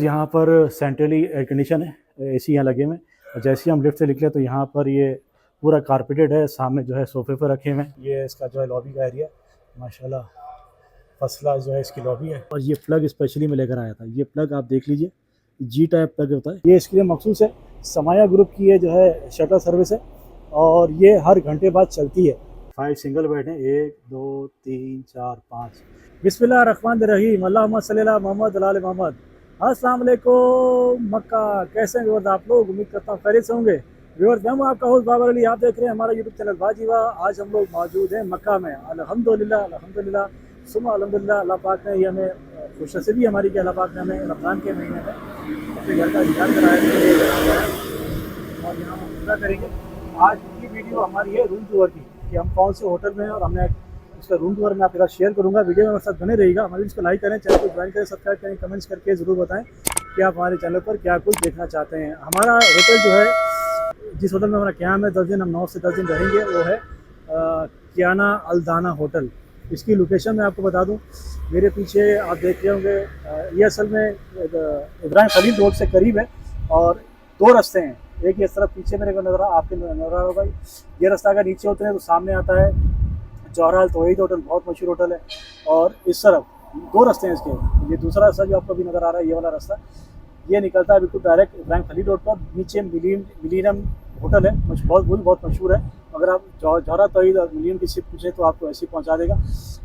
यहाँ पर centrally air condition है, एसी यहाँ लगे हुए हैं। और जैसे ही हम लिफ्ट से निकले तो यहाँ पर ये पूरा कारपेटेड है, सामने जो है सोफे पर रखे हुए हैं। ये इसका जो है लॉबी का एरिया, माशाल्लाह फर्स्ट क्लास जो है इसकी लॉबी है। और ये प्लग स्पेशली मैं लेकर आया था, ये प्लग आप देख लीजिए, जी टाइप प्लग होता है। ये इसके लिए मखसूस है, समाया ग्रुप की ये जो है शटल सर्विस है और ये हर घंटे बाद चलती है। 5 सिंगल बेड हैं, 1 2 3 4 5। बिस्मिल्लाह रहमान रहीम, अल्लाहुम्मा सल्ली अला मोहम्मद व आले मोहम्मद। अस्सलाम वालेकुम मक्का, कैसे हैं व्यूअर्स आप लोग? उम्मीद करता हूँ खैरियत से होंगे। व्यूअर्स मैं हूं आपका होस्ट बाबर अली, आप देख रहे हैं हमारा यूट्यूब चैनल बाजीवा। आज हम लोग मौजूद हैं मक्का में। अल्हम्दुलिल्लाह अल्हम्दुलिल्लाह सुम्मा अल्हम्दुलिल्लाह, अल्लाह पाक ने ये हमें खुशनसीबी हमारी कि अल्लाह पाक ने हमें रमज़ान के महीने में अपने घर का दीदार कराया और यहाँ हम पूरा करेंगे। आज की वीडियो हमारी है रूम टूर की, कि हम कौन से होटल में हैं और हमने उसका रूम टूर मैं आपके साथ शेयर करूंगा। वीडियो में मेरे साथ बने रहिएगा। हमारे इसको लाइक करें, चैनल को ज्वाइन करें, सब्सक्राइब करें, कमेंट्स करके ज़रूर बताएं कि आप हमारे चैनल पर क्या कुछ देखना चाहते हैं। हमारा होटल जो है, जिस होटल में हमारा क़याम है 10 दिन, हम 9 से 10 दिन रहेंगे, वो है कियाना अल दाना होटल। इसकी लोकेशन मैं आपको बता दूं, मेरे पीछे आप देख रहे होंगे, ये असल में इब्राहिम खलील रोड से करीब है और 2 रास्ते हैं। एक इस तरफ पीछे मेरे को नजर आपके नजर आ होगा, ये रास्ता अगर नीचे होते हैं तो सामने आता है जौहरा अल तौहीद होटल, बहुत मशहूर होटल है। और इस तरफ 2 रास्ते हैं इसके। ये दूसरा रास्ता जो आपको भी नज़र आ रहा है, ये वाला रास्ता, ये निकलता है बिल्कुल डायरेक्ट इब्राहिम खलील रोड पर। नीचे मिलीनियम होटल है, बहुत मशहूर है। अगर आप जौहरा तौहीद और मिलीनियम की सिर्फ पूछें तो आपको ऐसे ही पहुँचा देगा।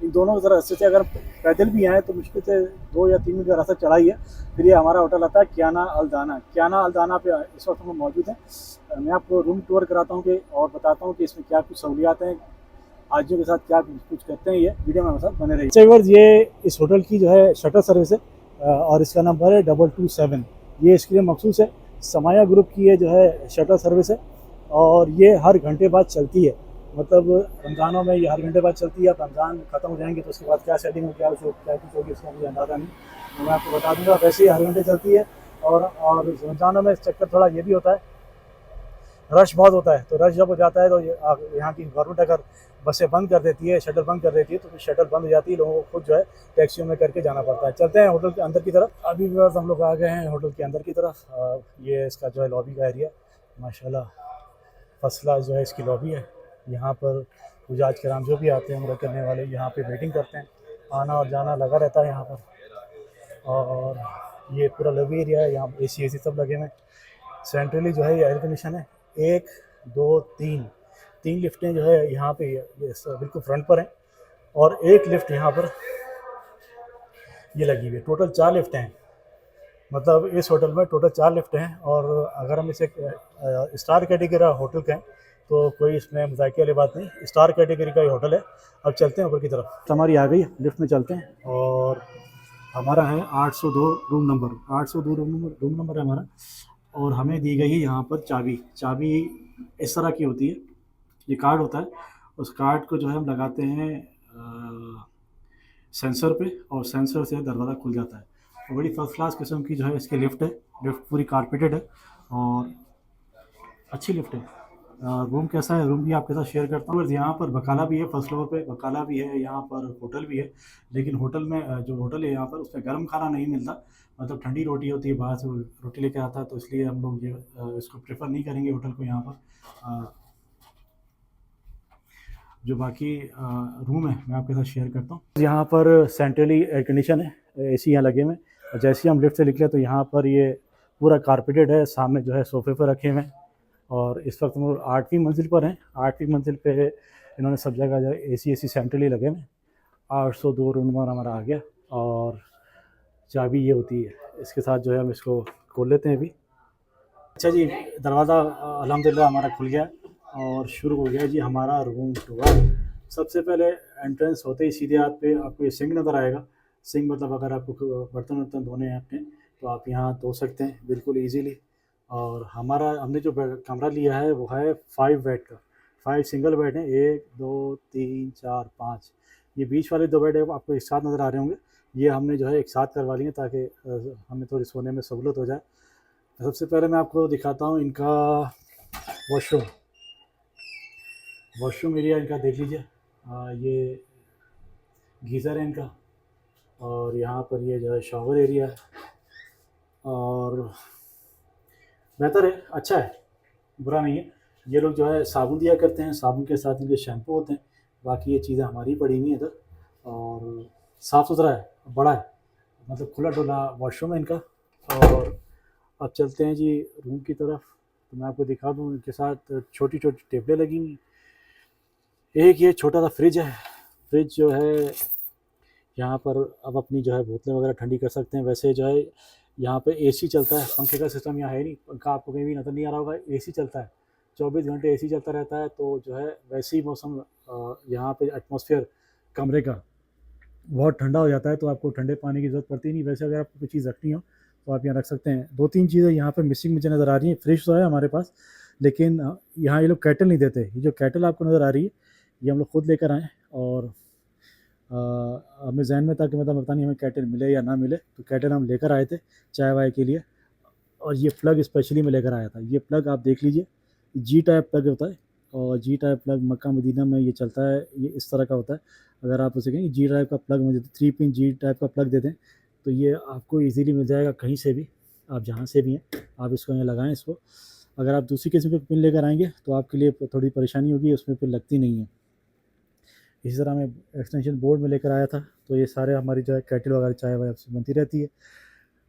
इन दोनों रास्ते से अगर पैदल भी आएँ तो मुश्किल से 2 या 3 मिनट का रास्ता चढ़ाई है। फिर ये हमारा होटल आता है कियाना अल दाना। कियाना अल दाना पे इस वक्त हम मौजूद हैं। मैं आपको रूम टूर कराता हूँ कि और बताता हूँ कि इसमें क्या कुछ सहूलियात हैं, हाजियों के साथ क्या कुछ करते हैं। ये वीडियो में हमारे साथ बने रहिए। व्यूअर्स, ये इस होटल की जो है शटल सर्विस है और इसका नंबर है 227। ये इसके लिए मखसूस है, समाया ग्रुप की ये जो है शटल सर्विस है और ये हर घंटे बाद चलती है। मतलब रमज़ानों में ये हर घंटे बाद चलती है। अब रमज़ान ख़त्म हो जाएंगे तो उसके बाद क्या सेटिंग हो, क्या कुछ होगी, इसका मुझे अंदाज़ा नहीं, तो मैं आपको बता दूँगा। वैसे ही हर घंटे चलती है और रमज़ानों में चक्कर थोड़ा ये भी होता है, रश बहुत होता है। तो रश जब हो जाता है तो यहाँ की गवर्नमेंट अगर बसें बंद कर देती है, शटल बंद कर देती है, तो फिर शटल बंद हो जाती है, लोगों को खुद जो है टैक्सियों में करके जाना पड़ता है। चलते हैं होटल के अंदर की तरफ। अभी भी हम लोग आ गए हैं होटल के अंदर की तरफ। ये इसका जो है लॉबी का एरिया, माशाल्लाह फर्स्ट क्लास जो है इसकी लॉबी है। यहाँ पर हुज्जाज किराम जो भी आते हैं उम्रा करने वाले, यहाँ पे वेटिंग करते हैं। आना और जाना लगा रहता है यहाँ पर। और ये पूरा लॉबी एरिया है, यहाँ AC सब लगे हुए हैं। सेंट्रली जो है ये एयर कंडीशन है। 1 2 3 लिफ्टें जो है यहाँ पे ये बिल्कुल फ्रंट पर हैं और एक लिफ्ट यहाँ पर ये लगी हुई है। टोटल 4 लिफ्टें हैं, मतलब इस होटल में टोटल 4 लिफ्ट हैं। और अगर हम इसे स्टार कैटेगरी होटल कहें तो कोई इसमें मजाक वाली बात नहीं, स्टार कैटेगरी का ये होटल है। अब चलते हैं ऊपर की तरफ। हमारी आ गई लिफ्ट में, चलते हैं। और हमारा है 802 रूम नंबर, 802 रूम नंबर है हमारा। और हमें दी गई है यहाँ पर चाबी इस तरह की होती है, ये कार्ड होता है। उस कार्ड को जो है हम लगाते हैं सेंसर पे और सेंसर से दरवाज़ा खुल जाता है। और बड़ी फर्स्ट क्लास किस्म की जो है इसकी लिफ्ट है। लिफ्ट पूरी कारपेटेड है और अच्छी लिफ्ट है। रूम कैसा है, रूम भी आपके साथ शेयर करता हूँ। यहाँ पर बकाला भी है, फर्स्ट फ्लोर पे बकाला भी है, यहाँ पर होटल भी है। लेकिन होटल में जो होटल है यहाँ पर उसमें गर्म खाना नहीं मिलता, मतलब ठंडी रोटी होती है, बाहर से रोटी लेके आता है। तो इसलिए हम लोग ये इसको प्रेफर नहीं करेंगे होटल को यहाँ पर। जो बाकी रूम है मैं आपके साथ शेयर करता हूँ। यहाँ पर सेंट्रली एयर कंडीशन है, AC यहाँ लगे हुए हैं। और जैसे ही हम लिफ्ट से निकले तो यहाँ पर ये पूरा कारपेटेड है, सामने जो है सोफे पर रखे हुए हैं। और इस वक्त हम 8वीं मंजिल पर हैं। 8वीं मंजिल पे इन्होंने सब जगह जो है AC सेंट्रली लगे हुए हैं। 802 रूम नंबर हमारा आ गया और चाबी ये होती है, इसके साथ जो है हम इसको खोल लेते हैं अभी। अच्छा जी, दरवाज़ा अल्हम्दुलिल्लाह हमारा खुल गया और शुरू हो गया जी हमारा रूम टूर। सबसे पहले एंट्रेंस होते ही सीधे हाथ पे आपको ये सिंक नज़र आएगा। सिंक मतलब अगर आपको बर्तन धोने हैं अपने तो आप यहाँ धो सकते हैं बिल्कुल ईजीली। और हमने जो कमरा लिया है वो है 5 बेड का। 5 सिंगल बेड हैं, 1 2 3 4 5। ये बीच वाले 2 बेड है आपको एक साथ नज़र आ रहे होंगे, ये हमने जो है एक साथ करवा लिए ताकि हमें थोड़ी सोने में सहूलत हो जाए। सबसे पहले मैं आपको दिखाता हूँ इनका वॉशरूम एरिया इनका देख लीजिए। ये गीज़र है इनका और यहाँ पर ये जो है शॉवर एरिया है। बेहतर है, अच्छा है, बुरा नहीं है। ये लोग जो है साबुन दिया करते हैं, साबुन के साथ इनके शैम्पू होते हैं। बाकी ये चीज़ें हमारी पड़ी हुई हैं इधर, और साफ़ सुथरा है, बड़ा है, मतलब खुला डुला वॉशरूम है इनका। और अब चलते हैं जी रूम की तरफ, तो मैं आपको दिखा दूँ, इनके साथ छोटी छोटी टेबलें लगी हुई। एक ये छोटा सा फ्रिज है, फ्रिज जो है यहाँ पर अब अपनी जो है बोतलें वगैरह ठंडी कर सकते हैं। वैसे जो है यहाँ पे एसी चलता है, पंखे का सिस्टम यहाँ है नहीं, पंखा आपको कहीं भी नज़र नहीं आ रहा होगा, एसी चलता है, 24 घंटे एसी चलता रहता है। तो जो है वैसे ही मौसम यहाँ पे एटमॉस्फेयर कमरे का बहुत ठंडा हो जाता है, तो आपको ठंडे पानी की ज़रूरत पड़ती नहीं। वैसे अगर आपको कोई चीज़ रखनी हो तो आप यहाँ रख सकते हैं। 2-3 चीज़ें यहाँ पे मिसिंग मुझे नज़र आ रही हैं। फ्रिज तो है हमारे पास, लेकिन यहाँ ये लोग केटल नहीं देते। ये जो केटल आपको नज़र आ रही है, ये हम लोग खुद लेकर आए, और हमें ज़हन में था कि मतलब पता नहीं हमें केटल मिले या ना मिले, तो केटल हम लेकर आए थे चाय वाय के लिए। और ये प्लग स्पेशली मैं लेकर आया था। ये प्लग आप देख लीजिए, जी टाइप प्लग होता है, और जी टाइप प्लग मक्का मदीना में ये चलता है, ये इस तरह का होता है। अगर आप उसे कहेंगे जी टाइप का प्लग मुझे 3 पिन जी टाइप का प्लग दे दें, तो ये आपको ईज़िली मिल जाएगा कहीं से भी, आप जहाँ से भी हैं, आप इसको यहाँ लगाएँ इसको। अगर आप दूसरी किस्म के पिन लेकर आएँगे तो आपके लिए थोड़ी परेशानी होगी, उसमें पिन लगती नहीं है। इसी तरह मैं एक्सटेंशन बोर्ड में लेकर आया था, तो ये सारे हमारी जो है केटल वगैरह चाय वाय से बनती रहती है।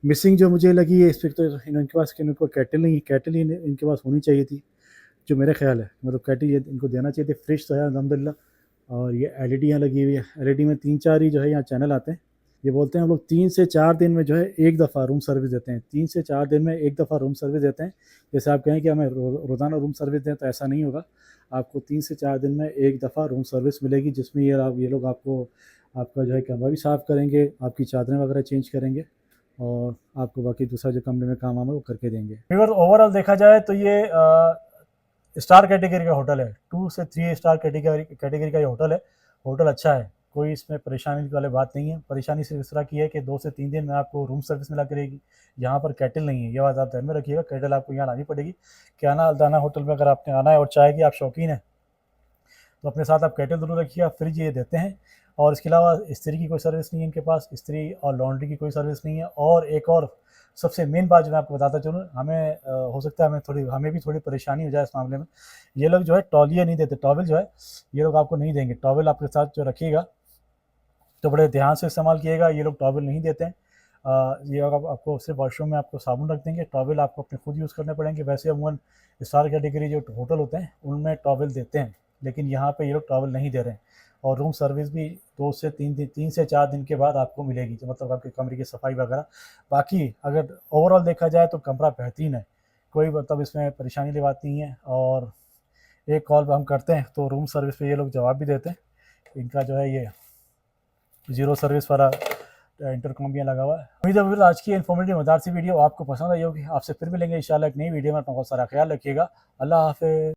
मिसिंग जो मुझे लगी है इस पे, तो इनके पास इनको केटल नहीं है, केटल ही इनके पास होनी चाहिए थी, जो मेरा ख़्याल है, मतलब केटल ये इनको देना चाहिए थे। फ्रिज तो है अल्हम्दुलिल्लाह, और ये एलईडी यहाँ लगी हुई है। एलईडी में 3-4 ही जो है यहाँ चैनल आते हैं। ये बोलते हैं हम लोग 3 से 4 दिन में जो है एक दफ़ा रूम सर्विस देते हैं, 3 से 4 दिन में एक दफ़ा रूम सर्विस देते हैं। जैसे आप कहें कि हमें रोज़ाना रूम सर्विस दें, तो ऐसा नहीं होगा। आपको 3 से 4 दिन में एक दफ़ा रूम सर्विस मिलेगी, जिसमें ये लोग आपको आपका जो है कमरा भी साफ़ करेंगे, आपकी चादरें वगैरह चेंज करेंगे, और आपको बाकी दूसरा जो कमरे में काम आना है वो करके देंगे। अगर ओवरऑल देखा जाए तो ये स्टार कैटेगरी का होटल है, 2 से 3 स्टार कैटेगरी का ये होटल है। होटल अच्छा है, कोई इसमें परेशानी वाली बात नहीं है। परेशानी सिर्फ इस तरह की है कि 2 से 3 दिन में आपको रूम सर्विस मिला करेगी। यहाँ पर केटल नहीं है, ये बात आप ध्यान में रखिएगा, केटल आपको यहाँ लानी पड़ेगी। कियाना अल्दाना होटल में अगर आपने आना है और चाय की आप शौकीन हैं, तो अपने साथ आप केटल ज़रूर रखिए। आप फ्रिज ये देते हैं, और इसके अलावा इस्त्री की कोई सर्विस नहीं है इनके पास, इस्त्री और लॉन्ड्री की कोई सर्विस नहीं है। और एक और सबसे मेन बात जो मैं आपको बताता चलूँ, हमें हो सकता है हमें भी थोड़ी परेशानी हो जाए इस मामले में। ये लोग जो है तौलिया नहीं देते, टॉवल जो है ये लोग आपको नहीं देंगे। टॉवल आपके साथ जो रखिएगा तो बड़े ध्यान से इस्तेमाल किएगा, ये लोग टॉवल नहीं देते हैं। ये आपको सिर्फ वॉशरूम में आपको साबुन रख देंगे, टॉवल आपको अपने खुद यूज़ करने पड़ेंगे। वैसे अमूमन स्टार कैटेगरी जो होटल होते हैं उनमें टॉवल देते हैं, लेकिन यहाँ पे ये लोग टॉवल नहीं दे रहे हैं। और रूम सर्विस भी 2 से 3 से 4 दिन के बाद आपको मिलेगी, जो मतलब आपके कमरे की सफाई वगैरह। बाकी अगर ओवरऑल देखा जाए तो कमरा बेहतरीन है, कोई मतलब इसमें परेशानी वाली बात नहीं है। और एक कॉल हम करते हैं तो रूम सर्विस पे ये लोग जवाब भी देते हैं। इनका जो है ये ज़ीरो सर्विस वाला इंटरकॉम भी लगा हुआ है। उम्मीद है आज की इन्फॉर्मेटिव मज़ेदार सी वीडियो आपको पसंद आई होगी। आपसे फिर मिलेंगे इंशाल्लाह एक नई वीडियो में। अपना बहुत सारा ख्याल रखिएगा। अल्लाह हाफ़िज़।